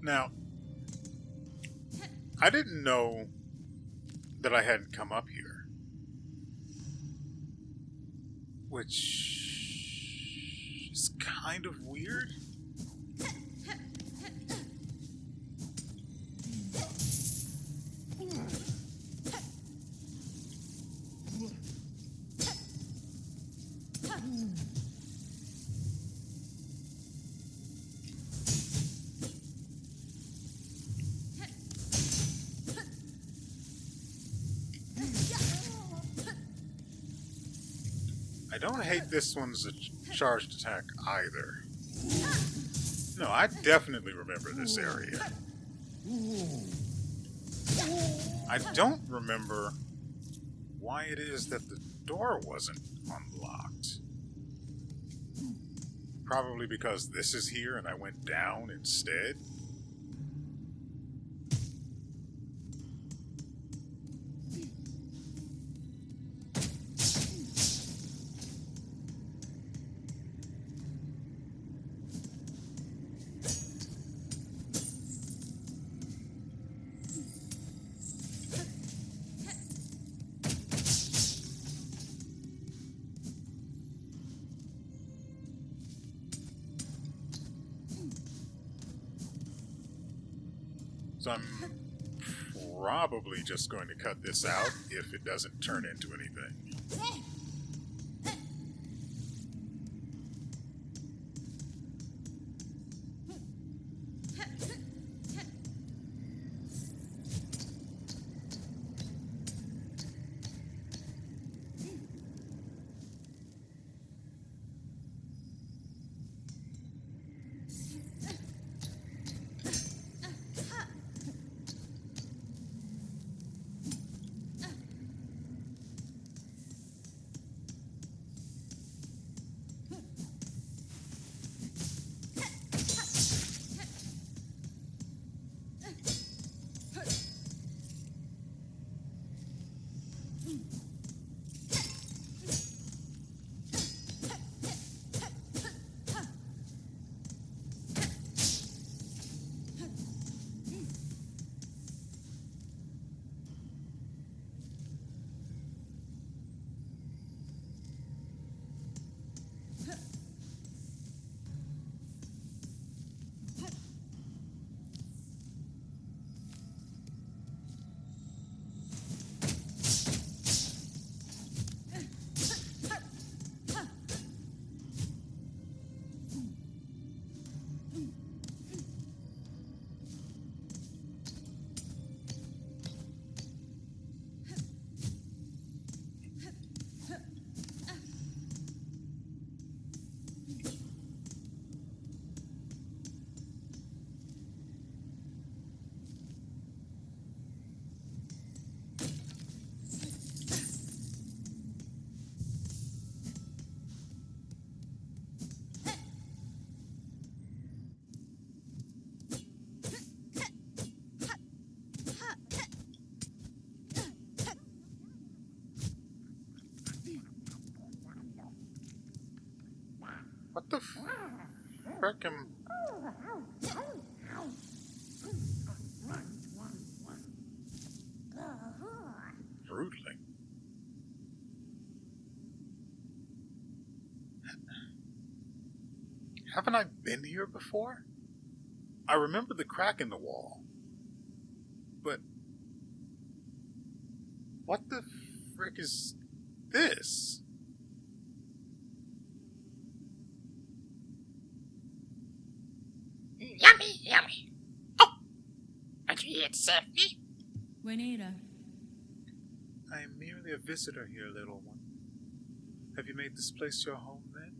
Now, I didn't know that I hadn't come up here. Which is kind of weird. I don't hate this one's a charged attack either. No, I definitely remember this area. I don't remember why it is that the door wasn't unlocked. Probably because this is here and I went down instead. So I'm probably just going to cut this out if it doesn't turn into anything. What the frick am... Broodling. Haven't I been here before? I remember the crack in the wall. But... what the frick is this? Yummy, yummy. Oh, but you eat safely? WeArEuS. I am merely a visitor here, little one. Have you made this place your home, then?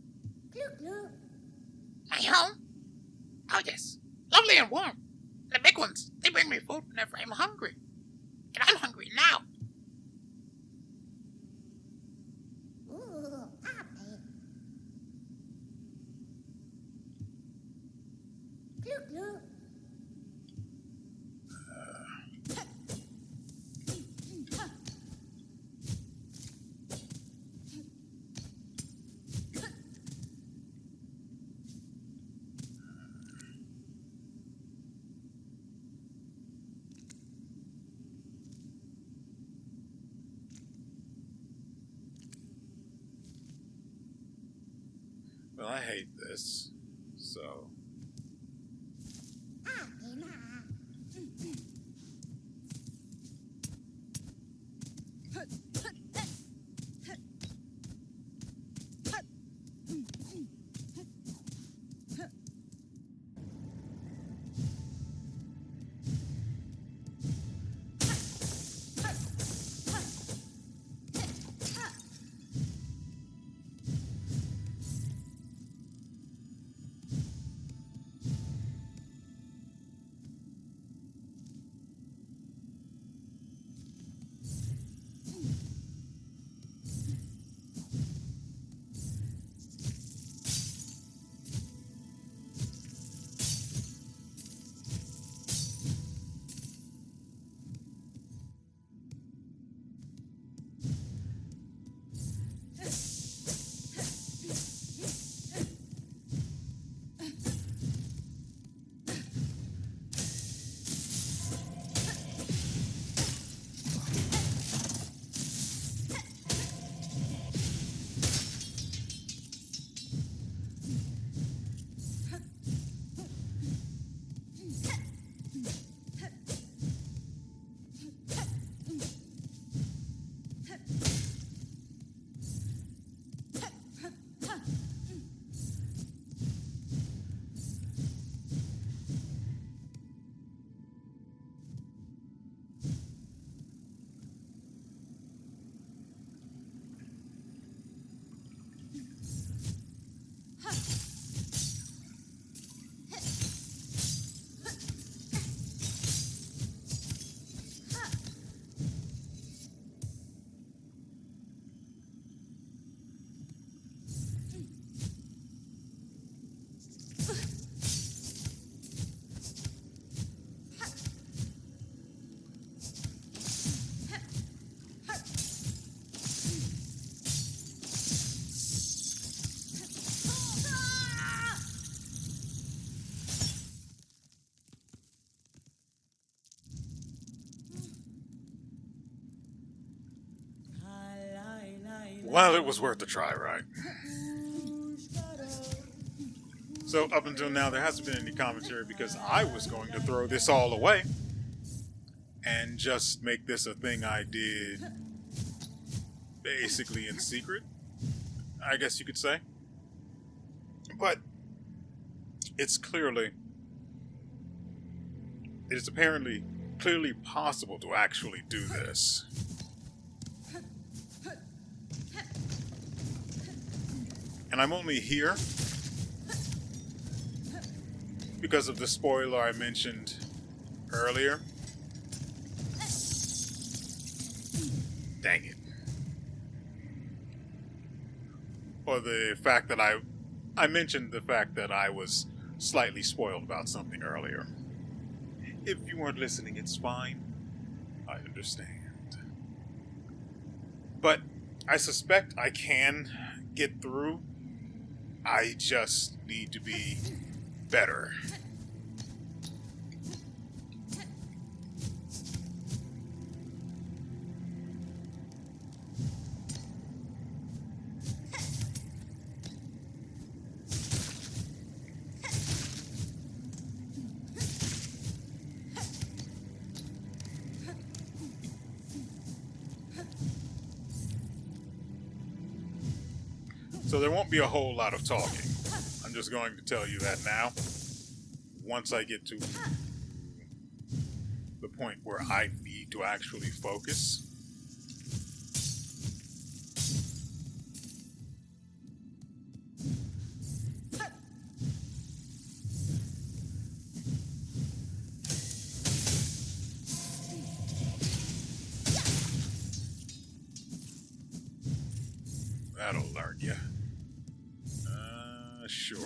My home? Oh, yes. Lovely and warm. The big ones, they bring me food whenever I'm hungry. And I'm hungry now. I hate this. So. Well, it was worth a try, right? So up until now, there hasn't been any commentary because I was going to throw this all away and just make this a thing I did basically in secret, I guess you could say. But it is apparently clearly possible to actually do this. And I'm only here because of the spoiler I mentioned earlier. Dang it. Or the fact that I mentioned the fact that I was slightly spoiled about something earlier. If you weren't listening, it's fine. I understand. But I suspect I can get through. I just need to be better. So there won't be a whole lot of talking. I'm just going to tell you that now. Once I get to the point where I need to actually focus. That'll learn you. Sure.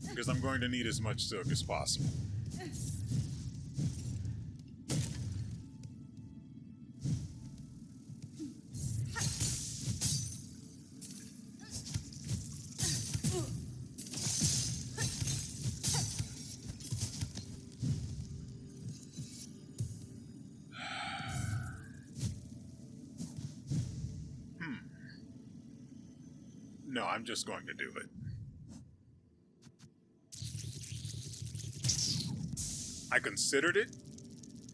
Because I'm going to need as much silk as possible. No, I'm just going to do it. I considered it,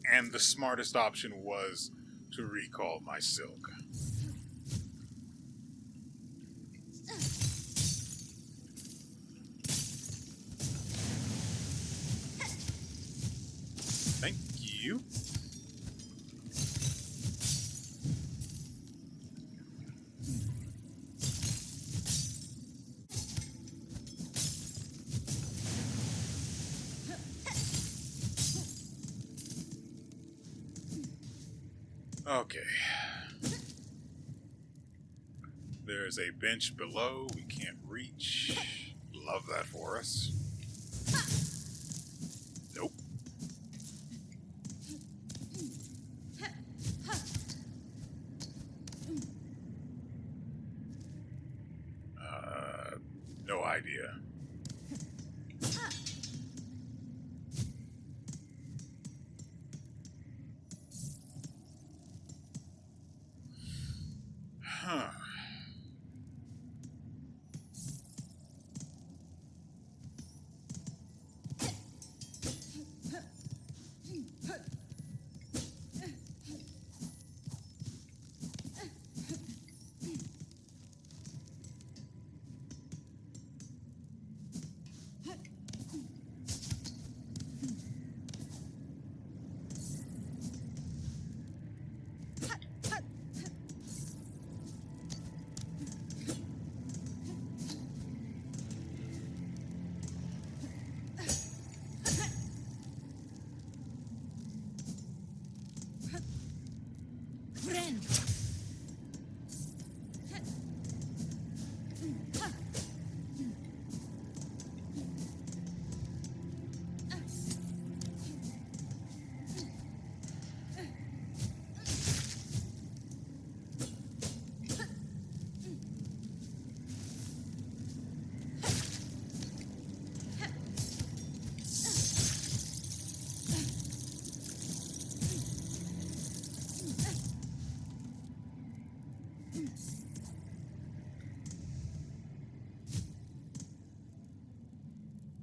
and the smartest option was to recall my silk. Thank you. Okay. There's a bench below we can't reach. Love that for us. Nope. No idea. Huh.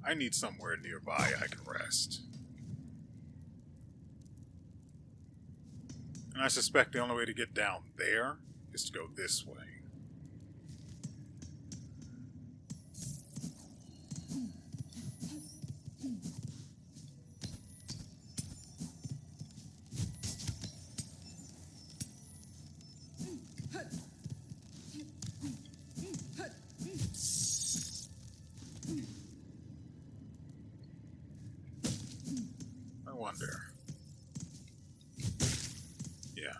I need somewhere nearby I can rest. And I suspect the only way to get down there is to go this way. I wonder. Yeah.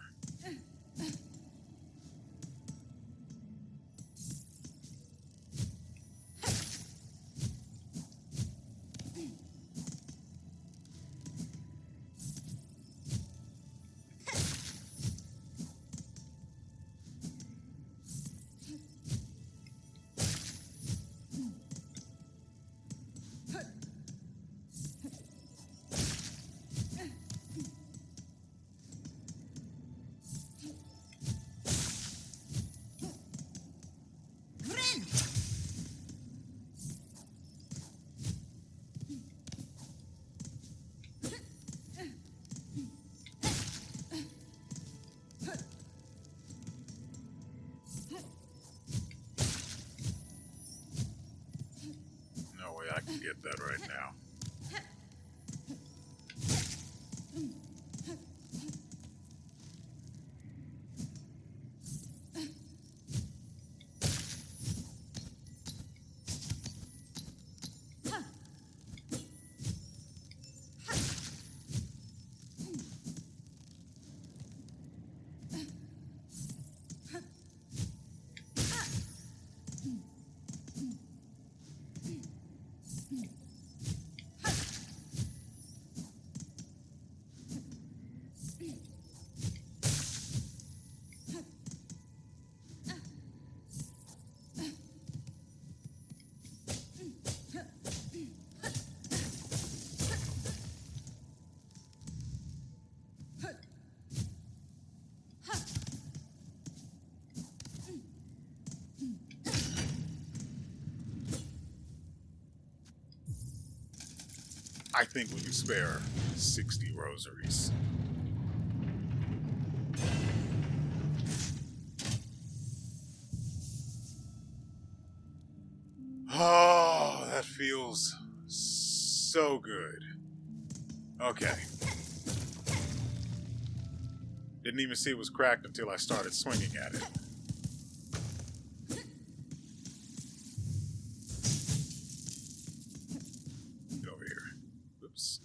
No way I can get that right now. I think we can spare 60 rosaries. Oh, that feels so good. Okay. Didn't even see it was cracked until I started swinging at it. Get over here. Oops.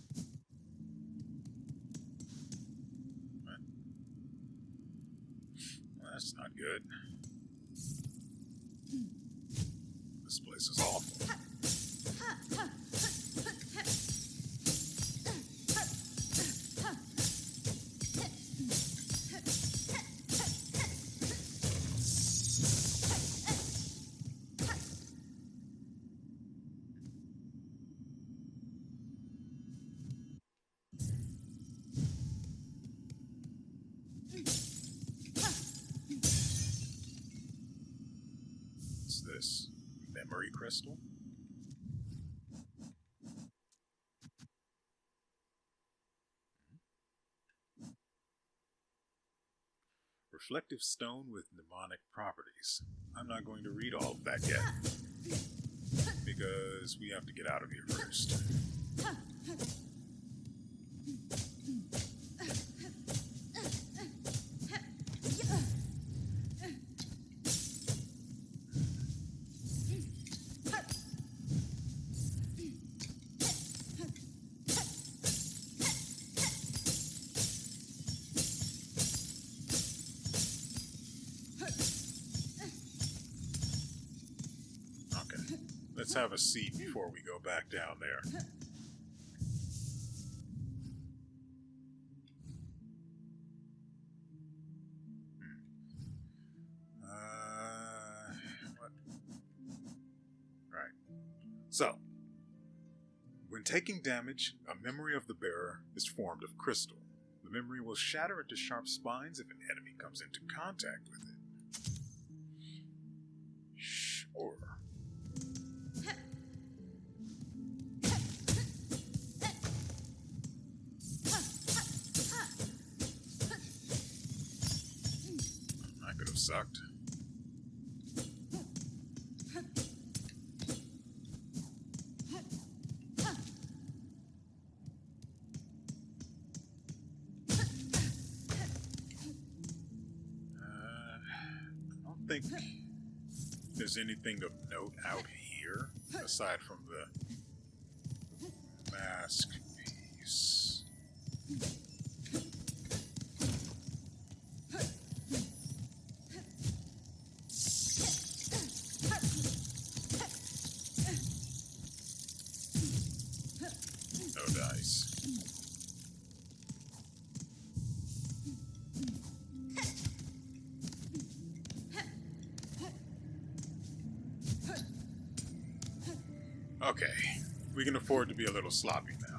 Well, that's not good. This place is awful. What's this? Memory crystal? Reflective stone with mnemonic properties. I'm not going to read all of that yet, because we have to get out of here first. Let's have a seat before we go back down there. What? Right. So, when taking damage, a memory of the bearer is formed of crystal. The memory will shatter into sharp spines if an enemy comes into contact with it. Sure. That could have sucked. I don't think there's anything of note out here aside from the mask piece. No dice. Okay, we can afford to be a little sloppy now.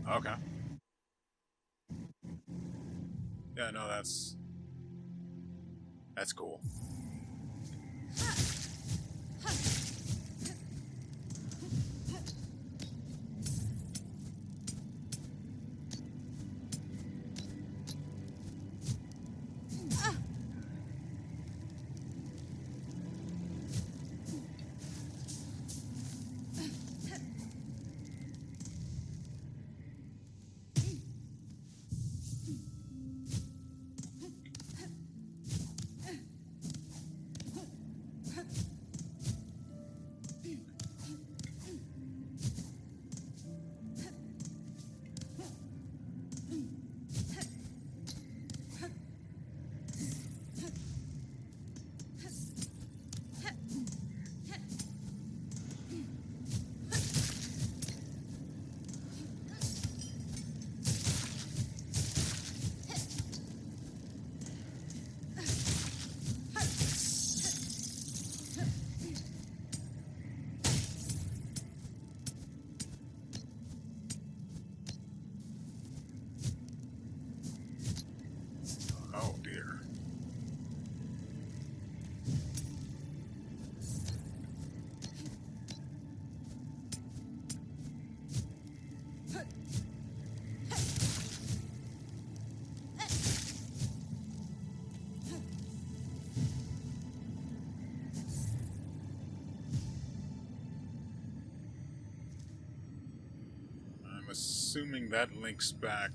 Okay. Yeah, no, that's cool. assuming that links back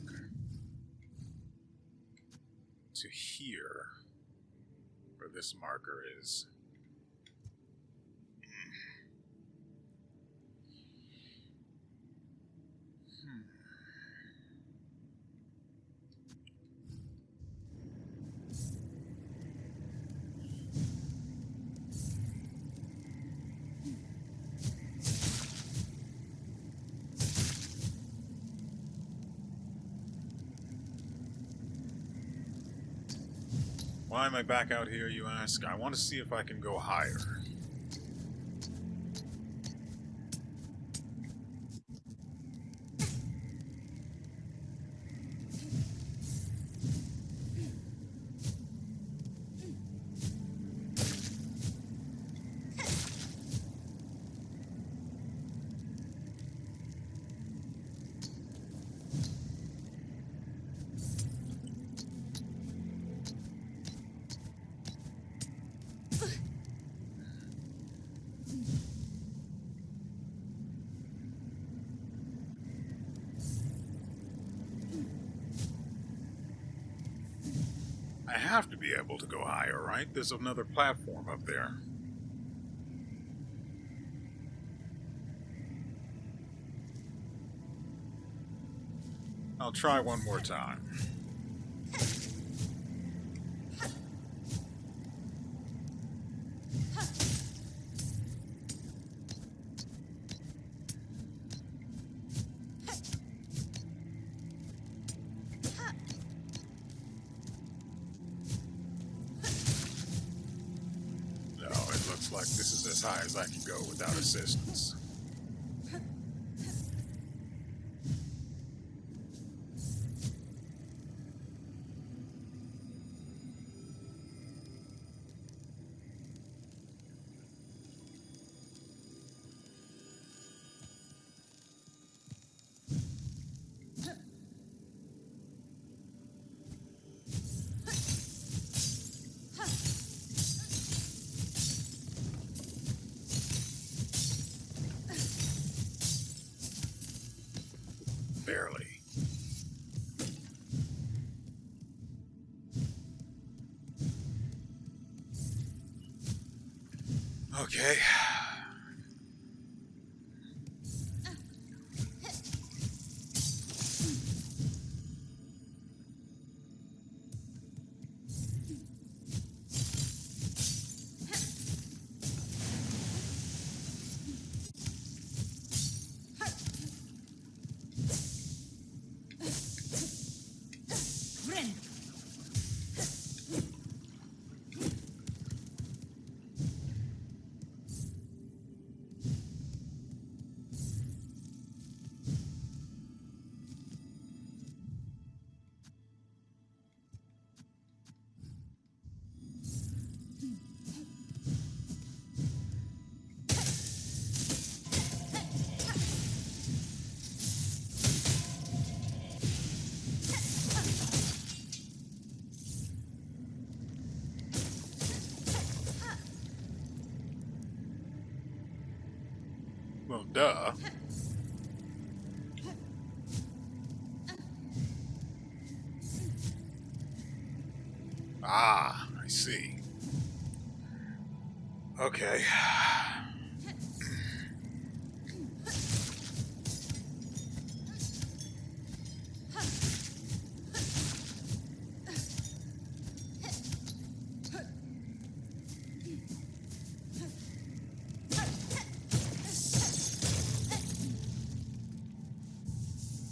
to here, where this marker is. Why am I back out here, you ask? I want to see if I can go higher. I have to be able to go higher, right? There's another platform up there. I'll try one more time. Like this is as high as I can go without assistance. Barely. Okay. Well, duh. Ah, I see. Okay.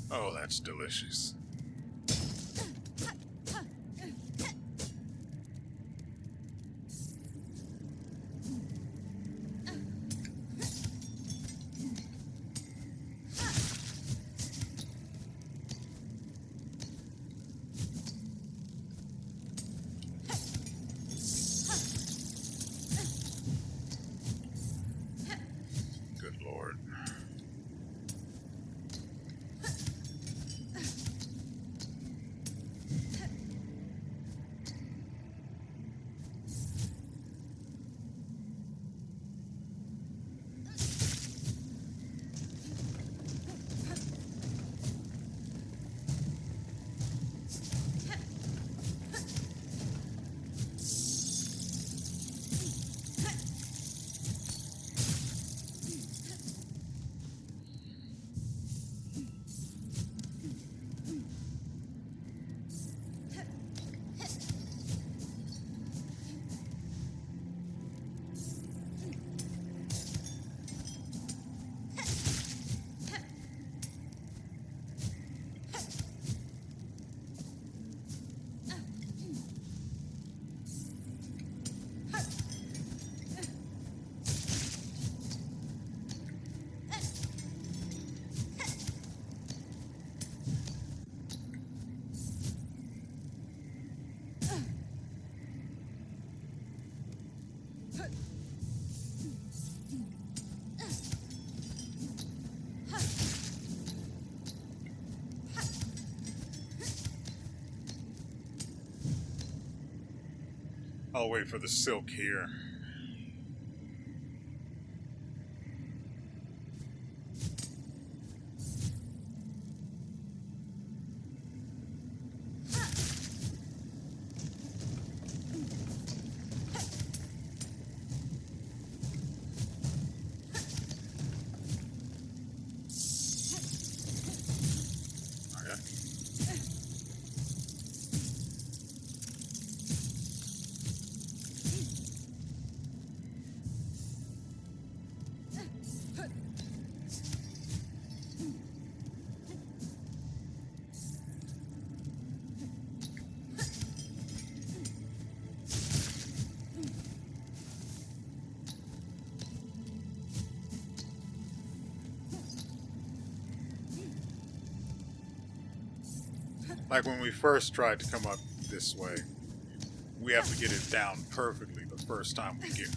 Oh, that's delicious. Good Lord. I'll wait for the silk here. Like when we first tried to come up this way, we have to get it down perfectly the first time we get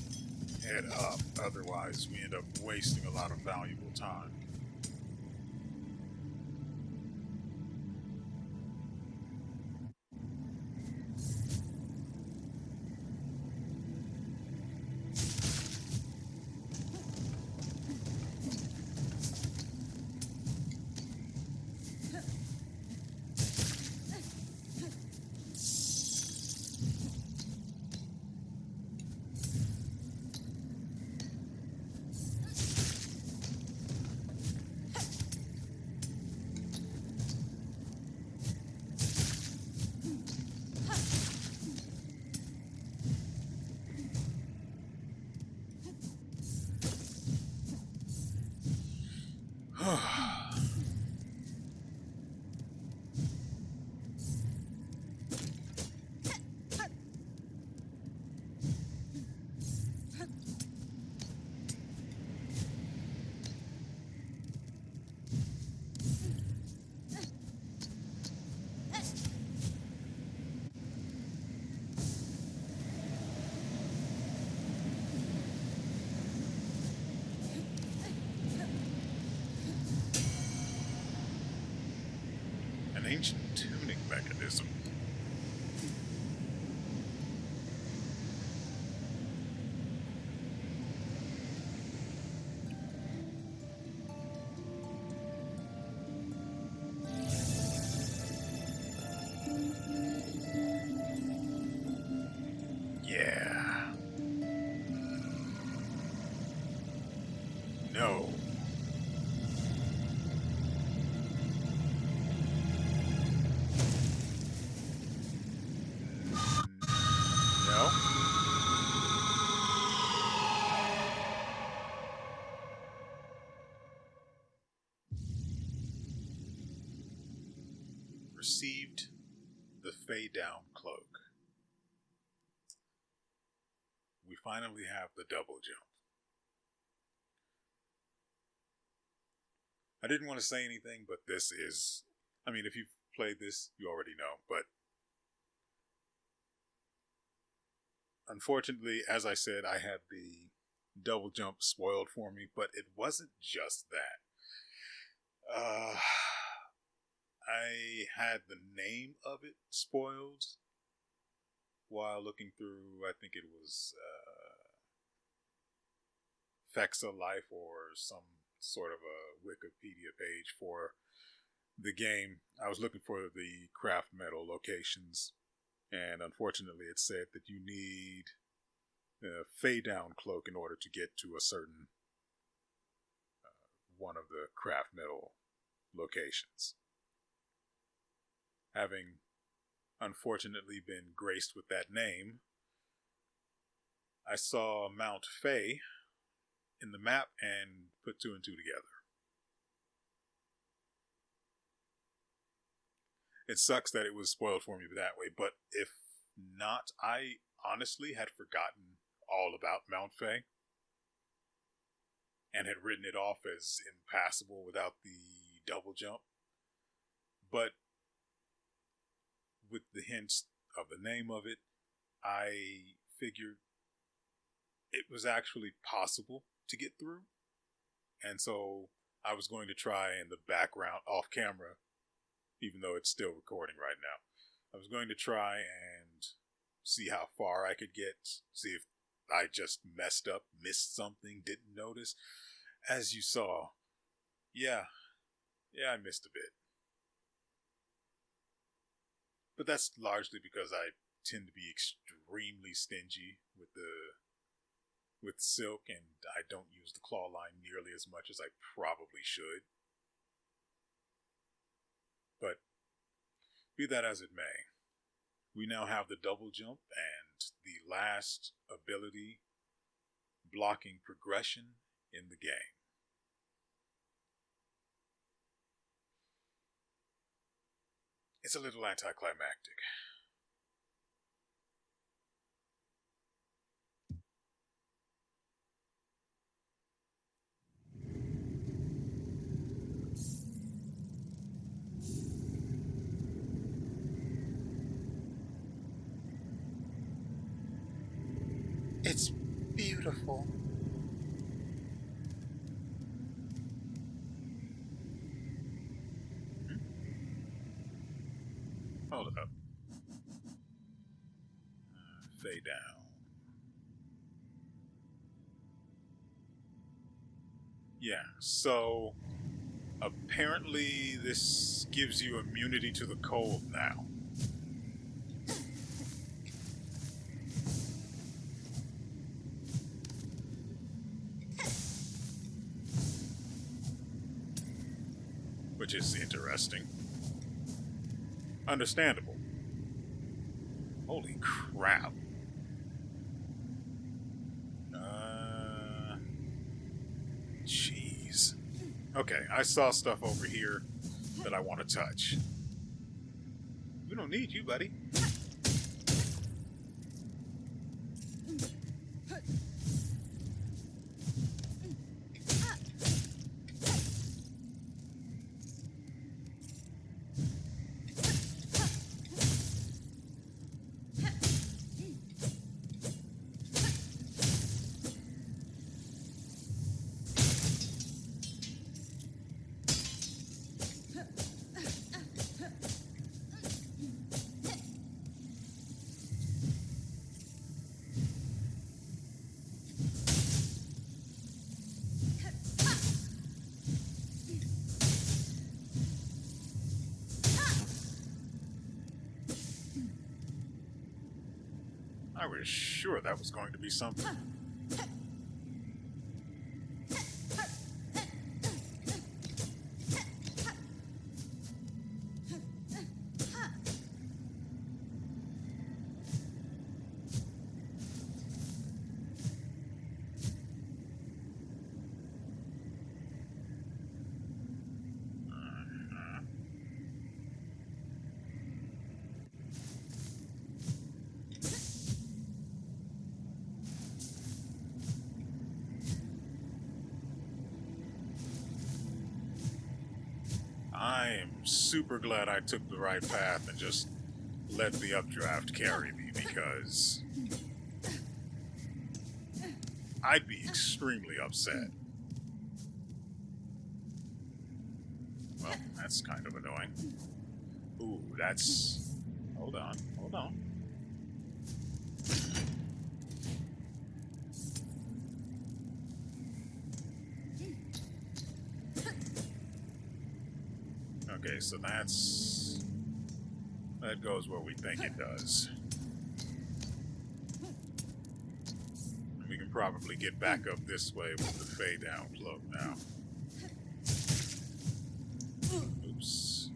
head up. Otherwise, we end up wasting a lot of valuable time. An ancient tuning mechanism. Yeah. No. No. Received the fade down cloak. We finally have the double jump. I didn't want to say anything, but this is, I mean, if you've played this, you already know, but unfortunately, as I said, I had the double jump spoiled for me, but it wasn't just that. I had the name of it spoiled while looking through, I think it was Fexa Life or some sort of a Wikipedia page for the game. I was looking for the craft metal locations, and unfortunately it said that you need a fade down cloak in order to get to a certain one of the craft metal locations. Having unfortunately been graced with that name, I saw Mount Fay in the map and put two and two together. It sucks that it was spoiled for me that way, but if not, I honestly had forgotten all about Mount Fay and had written it off as impassable without the double jump. But with the hints of the name of it, I figured it was actually possible to get through. And so I was going to try in the background off camera, even though it's still recording right now. I was going to try and see how far I could get, see if I just messed up, missed something, didn't notice. As you saw, yeah, I missed a bit. But that's largely because I tend to be extremely stingy with silk, and I don't use the claw line nearly as much as I probably should. But be that as it may, we now have the double jump and the last ability blocking progression in the game. It's a little anticlimactic. It's beautiful. Hold up. Fade down. Yeah, so apparently this gives you immunity to the cold now. Which is interesting. Understandable. Holy crap. Jeez. Okay, I saw stuff over here that I want to touch. We don't need you, buddy. I was sure that was going to be something. I am super glad I took the right path and just let the updraft carry me, because I'd be extremely upset. Well, that's kind of annoying. Ooh, that's... Hold on. Okay, so that goes where we think it does. And we can probably get back up this way with the fade down cloak now. Oops.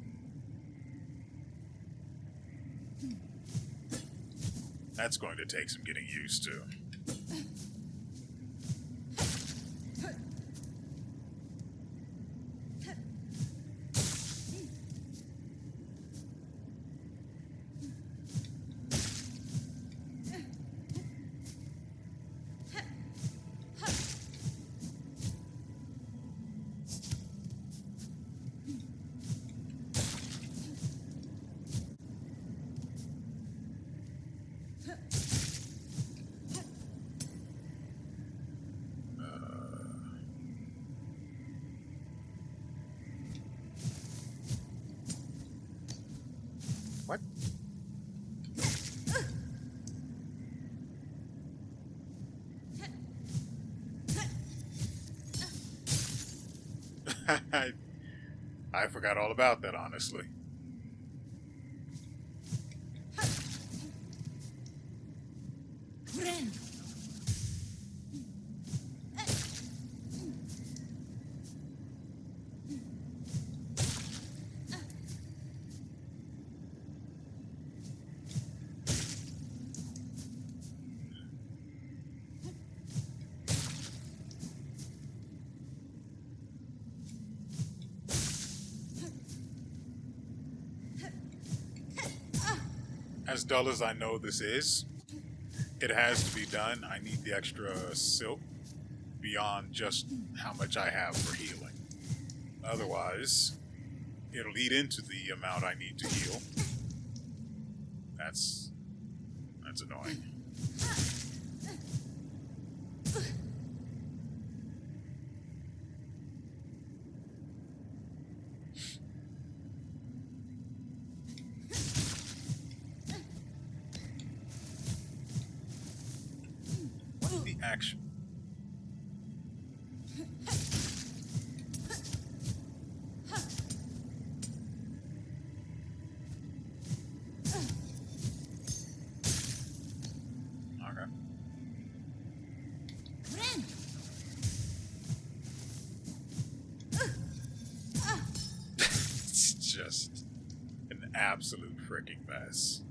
That's going to take some getting used to. I forgot all about that, honestly. As dull as I know this is, it has to be done. I need the extra silk beyond just how much I have for healing. Otherwise, it'll eat into the amount I need to heal. That's annoying. What's the action? Okay. It's just an absolute freaking mess.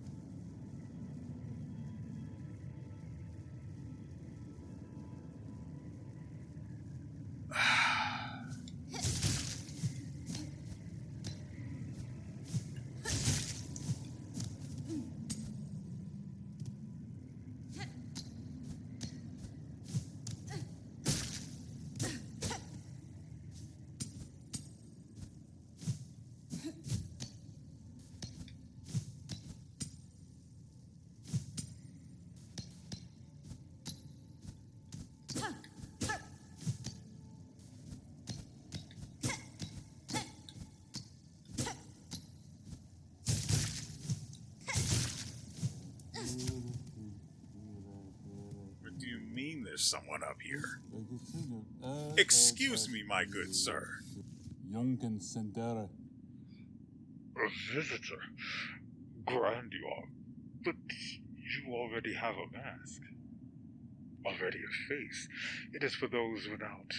What do you mean there's someone up here? Excuse me, my good sir. Yonken Sendera. A visitor? Grand you are. But you already have a mask. Already a face. It is for those without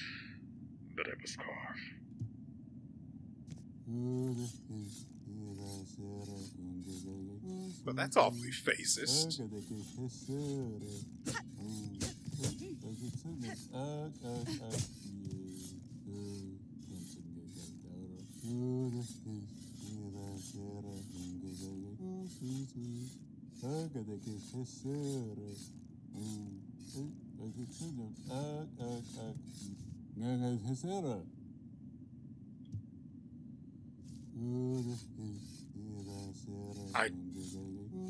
that I must carve. But that's awfully facist.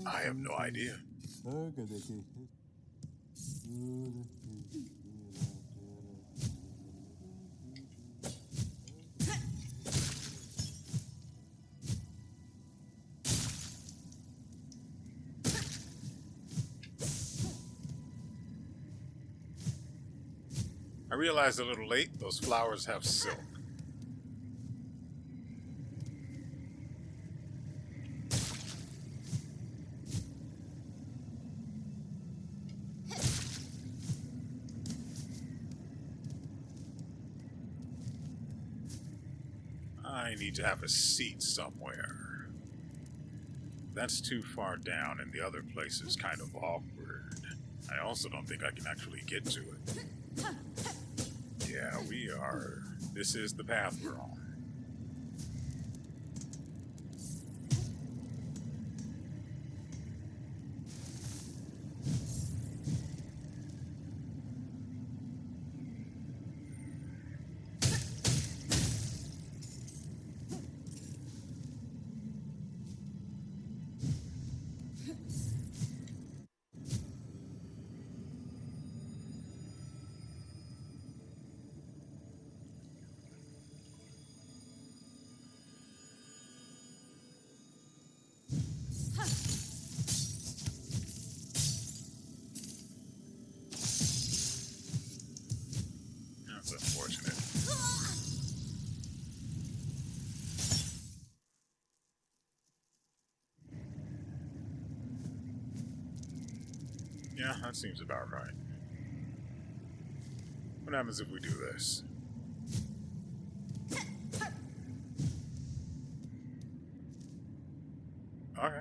I have no idea. I realized a little late, those flowers have silk. I need to have a seat somewhere. That's too far down, and the other place is kind of awkward. I also don't think I can actually get to it. Yeah, we are. This is the path we're on. That's unfortunate. Yeah, that seems about right. What happens if we do this? Okay.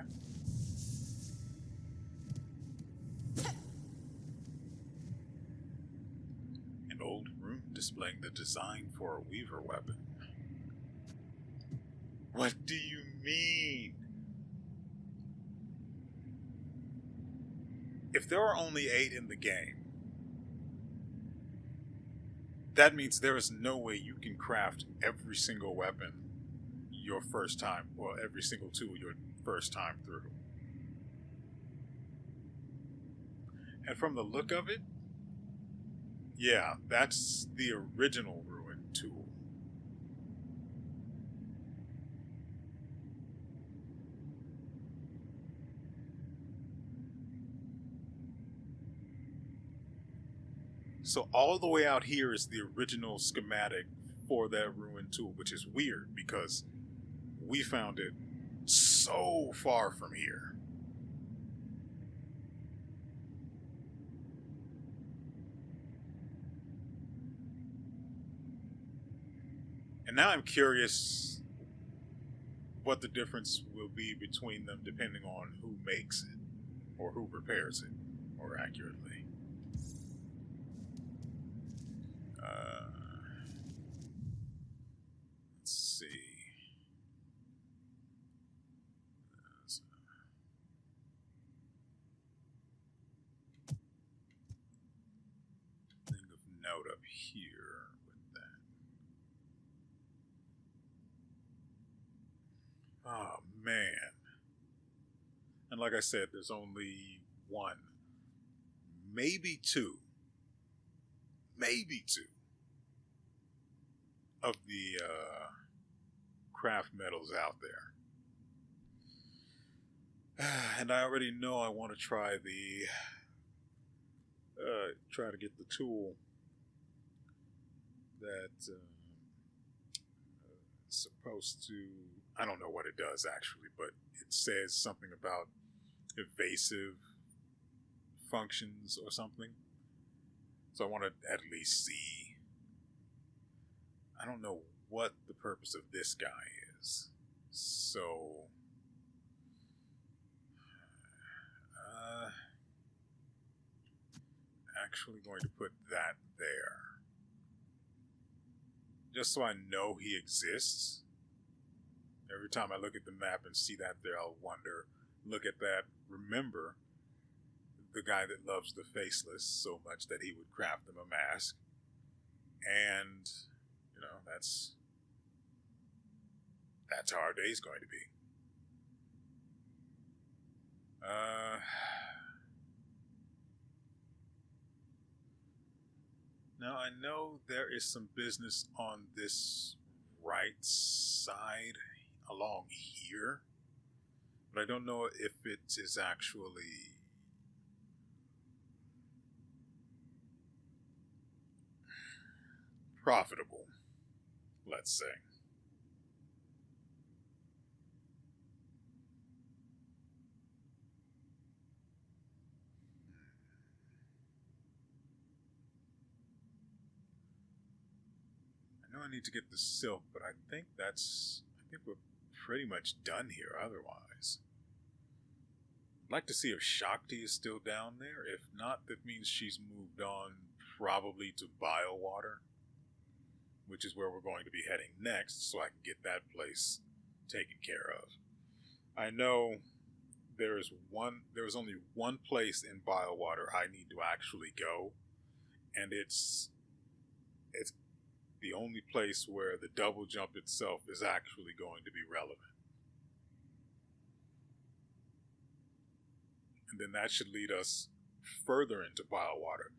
An old room displaying the design for a weaver weapon. What do you mean? If there are only 8 in the game, that means there is no way you can craft every single weapon your first time, or every single tool your first time through. And from the look of it, yeah, that's the original Ruin tool. So all the way out here is the original schematic for that Ruin tool, which is weird because we found it so far from here. And now I'm curious what the difference will be between them depending on who makes it, or who repairs it, more accurately. Let's see. There's a thing of note up here with that. Oh, man. And like I said, there's only one, maybe two of the craft metals out there. And I already know I want to try try to get the tool that is supposed to, I don't know what it does actually, but it says something about evasive functions or something. So I want to at least see. I don't know what the purpose of this guy is. So actually going to put that there. Just so I know he exists. Every time I look at the map and see that there, I'll wonder, look at that, remember the guy that loves the faceless so much that he would craft them a mask. And, you know, that's how our day's going to be. Now, I know there is some business on this right side along here, but I don't know if it is actually profitable, let's say. I know I need to get the silk, but I think we're pretty much done here otherwise. I'd like to see if Shakti is still down there. If not, that means she's moved on probably to Biowater, which is where we're going to be heading next, so I can get that place taken care of. I know there's only one place in Biowater I need to actually go, and it's the only place where the double jump itself is actually going to be relevant. And then that should lead us further into Biowater.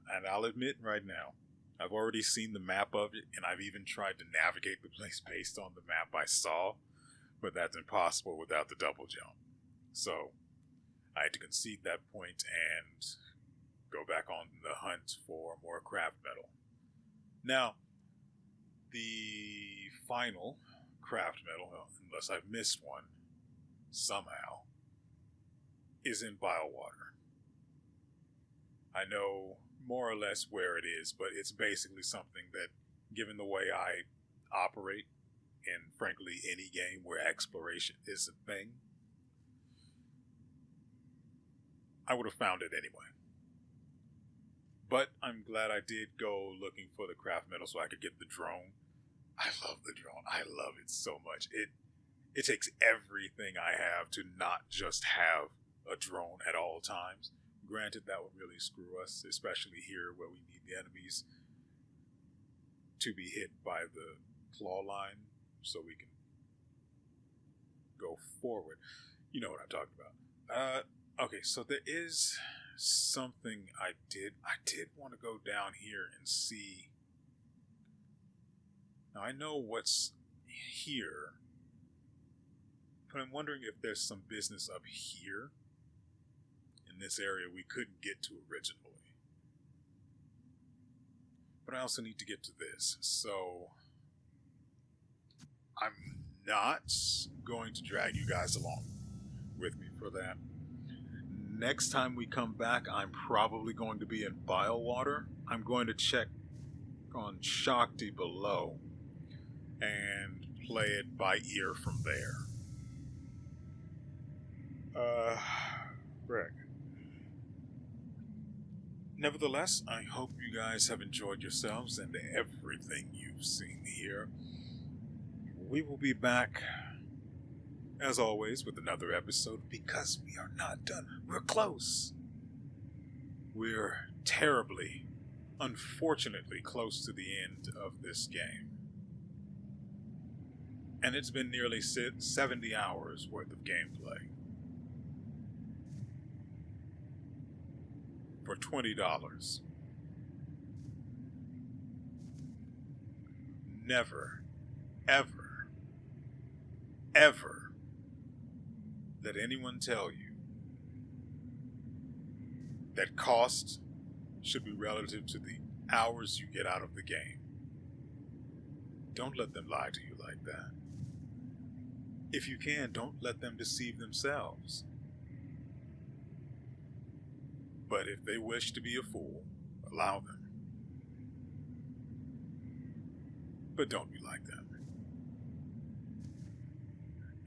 And I'll admit right now, I've already seen the map of it, and I've even tried to navigate the place based on the map I saw, but that's impossible without the double jump. So I had to concede that point and go back on the hunt for more craft metal. Now, the final craft metal, unless I've missed one somehow, is in Biowater. I know more or less where it is, but it's basically something that, given the way I operate, in frankly any game where exploration is a thing, I would have found it anyway. But I'm glad I did go looking for the craft metal so I could get the drone. I love the drone. I love it so much. It takes everything I have to not just have a drone at all times. Granted, that would really screw us, especially here where we need the enemies to be hit by the claw line so we can go forward. You know what I'm talking about. Okay, so there is something I did want to go down here and see. Now I know what's here, but I'm wondering if there's some business up here in this area we couldn't get to originally. But I also need to get to this, so I'm not going to drag you guys along with me for that. Next time we come back, I'm probably going to be in Bilewater. I'm going to check on Shakti below and play it by ear from there. Frick. Nevertheless, I hope you guys have enjoyed yourselves and everything you've seen here. We will be back, as always, with another episode because we are not done. We're close. We're terribly, unfortunately close to the end of this game. And it's been nearly 70 hours worth of gameplay. For $20. Never, ever, ever let anyone tell you that cost should be relative to the hours you get out of the game. Don't let them lie to you like that. If you can, don't let them deceive themselves. But if they wish to be a fool, allow them. But don't be like them.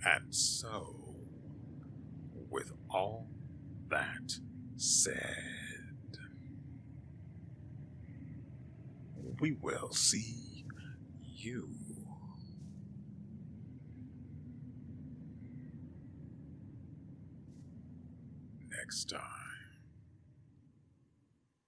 And so, with all that said, we will see you next time.